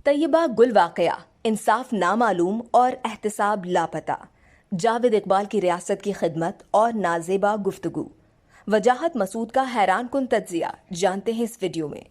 طیبہ گل واقعہ، انصاف نامعلوم اور احتساب لاپتہ، جاوید اقبال کی ریاست کی خدمت اور نازیبا گفتگو۔ وجاہت مسعود کا حیران کن تجزیہ، جانتے ہیں اس ویڈیو میں۔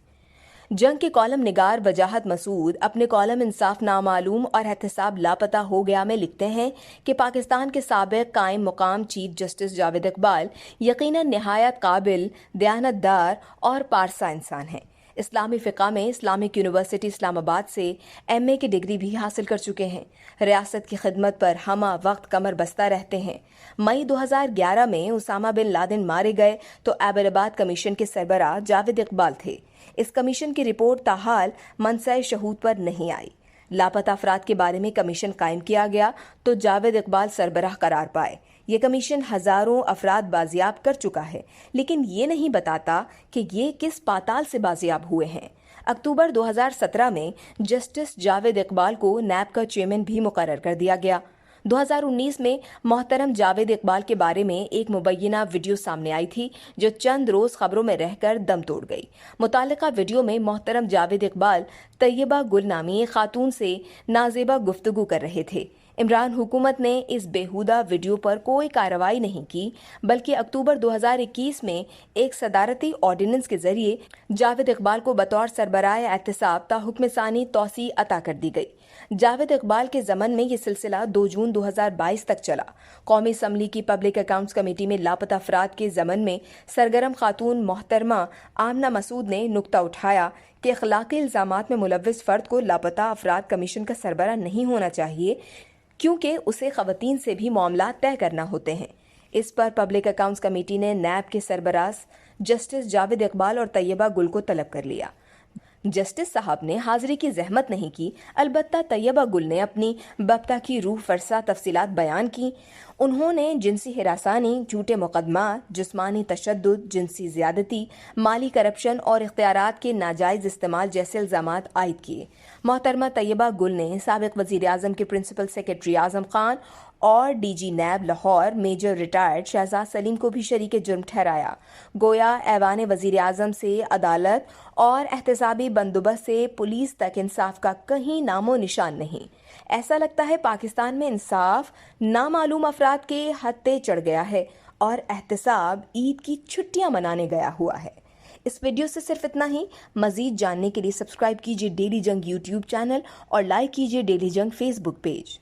جنگ کے کالم نگار وجاہت مسعود اپنے کالم انصاف نامعلوم اور احتساب لاپتہ ہو گیا میں لکھتے ہیں کہ پاکستان کے سابق قائم مقام چیف جسٹس جاوید اقبال یقیناً نہایت قابل، دیانتدار اور پارسا انسان ہیں۔ اسلامی فقہ میں اسلامک یونیورسٹی اسلام آباد سے ایم اے کی ڈگری بھی حاصل کر چکے ہیں۔ ریاست کی خدمت پر ہمہ وقت کمر بستہ رہتے ہیں۔ مئی 2011 میں اسامہ بن لادن مارے گئے تو ایبٹ آباد کمیشن کے سربراہ جاوید اقبال تھے۔ اس کمیشن کی رپورٹ تاحال منصہ شہود پر نہیں آئی۔ لاپتہ افراد کے بارے میں کمیشن قائم کیا گیا تو جاوید اقبال سربراہ قرار پائے۔ یہ کمیشن ہزاروں افراد بازیاب کر چکا ہے، لیکن یہ نہیں بتاتا کہ یہ کس پاتال سے بازیاب ہوئے ہیں۔ اکتوبر 2017 میں جسٹس جاوید اقبال کو نیب کا چیئرمین بھی مقرر کر دیا گیا۔ 2019 میں محترم جاوید اقبال کے بارے میں ایک مبینہ ویڈیو سامنے آئی تھی جو چند روز خبروں میں رہ کر دم توڑ گئی۔ متعلقہ ویڈیو میں محترم جاوید اقبال طیبہ گل نامی ایک خاتون سے نازیبا گفتگو کر رہے تھے۔ عمران حکومت نے اس بیہودہ ویڈیو پر کوئی کارروائی نہیں کی، بلکہ اکتوبر 2021 میں ایک صدارتی آرڈیننس کے ذریعے جاوید اقبال کو بطور سربراہ احتساب تا حکم ثانی توسیع عطا کر دی گئی۔ جاوید اقبال کے ضمن میں یہ سلسلہ 2 جون 2022 تک چلا۔ قومی اسمبلی کی پبلک اکاؤنٹس کمیٹی میں لاپتہ افراد کے ضمن میں سرگرم خاتون محترمہ آمنہ مسعود نے نکتہ اٹھایا کہ اخلاقی الزامات میں ملوث فرد کو لاپتہ افراد کمیشن کا سربراہ نہیں ہونا چاہیے، کیونکہ اسے خواتین سے بھی معاملات طے کرنا ہوتے ہیں۔ اس پر پبلک اکاؤنٹس کمیٹی نے نیب کے سربراہ جسٹس جاوید اقبال اور طیبہ گل کو طلب کر لیا۔ جسٹس صاحب نے حاضری کی زحمت نہیں کی، البتہ طیبہ گل نے اپنی بپتا کی روح فرسا تفصیلات بیان کی۔ انہوں نے جنسی ہراسانی، جھوٹے مقدمات، جسمانی تشدد، جنسی زیادتی، مالی کرپشن اور اختیارات کے ناجائز استعمال جیسے الزامات عائد کیے۔ محترمہ طیبہ گل نے سابق وزیر اعظم کے پرنسپل سیکرٹری اعظم خان اور D G NAB Lahore major retired Shahzad Saleem کو بھی شریک جرم ٹھہرایا۔ گویا ایوان وزیر اعظم سے عدالت اور احتسابی بندوبست سے پولیس تک انصاف کا کہیں نام و نشان نہیں۔ ایسا لگتا ہے پاکستان میں انصاف نامعلوم افراد کے ہتھے چڑھ گیا ہے اور احتساب عید کی چھٹیاں منانے گیا ہوا ہے۔ اس ویڈیو سے صرف اتنا ہی۔ مزید جاننے کے لیے سبسکرائب کیجیے ڈیلی جنگ یوٹیوب چینل اور لائک کیجیے ڈیلی جنگ فیس بک پیج۔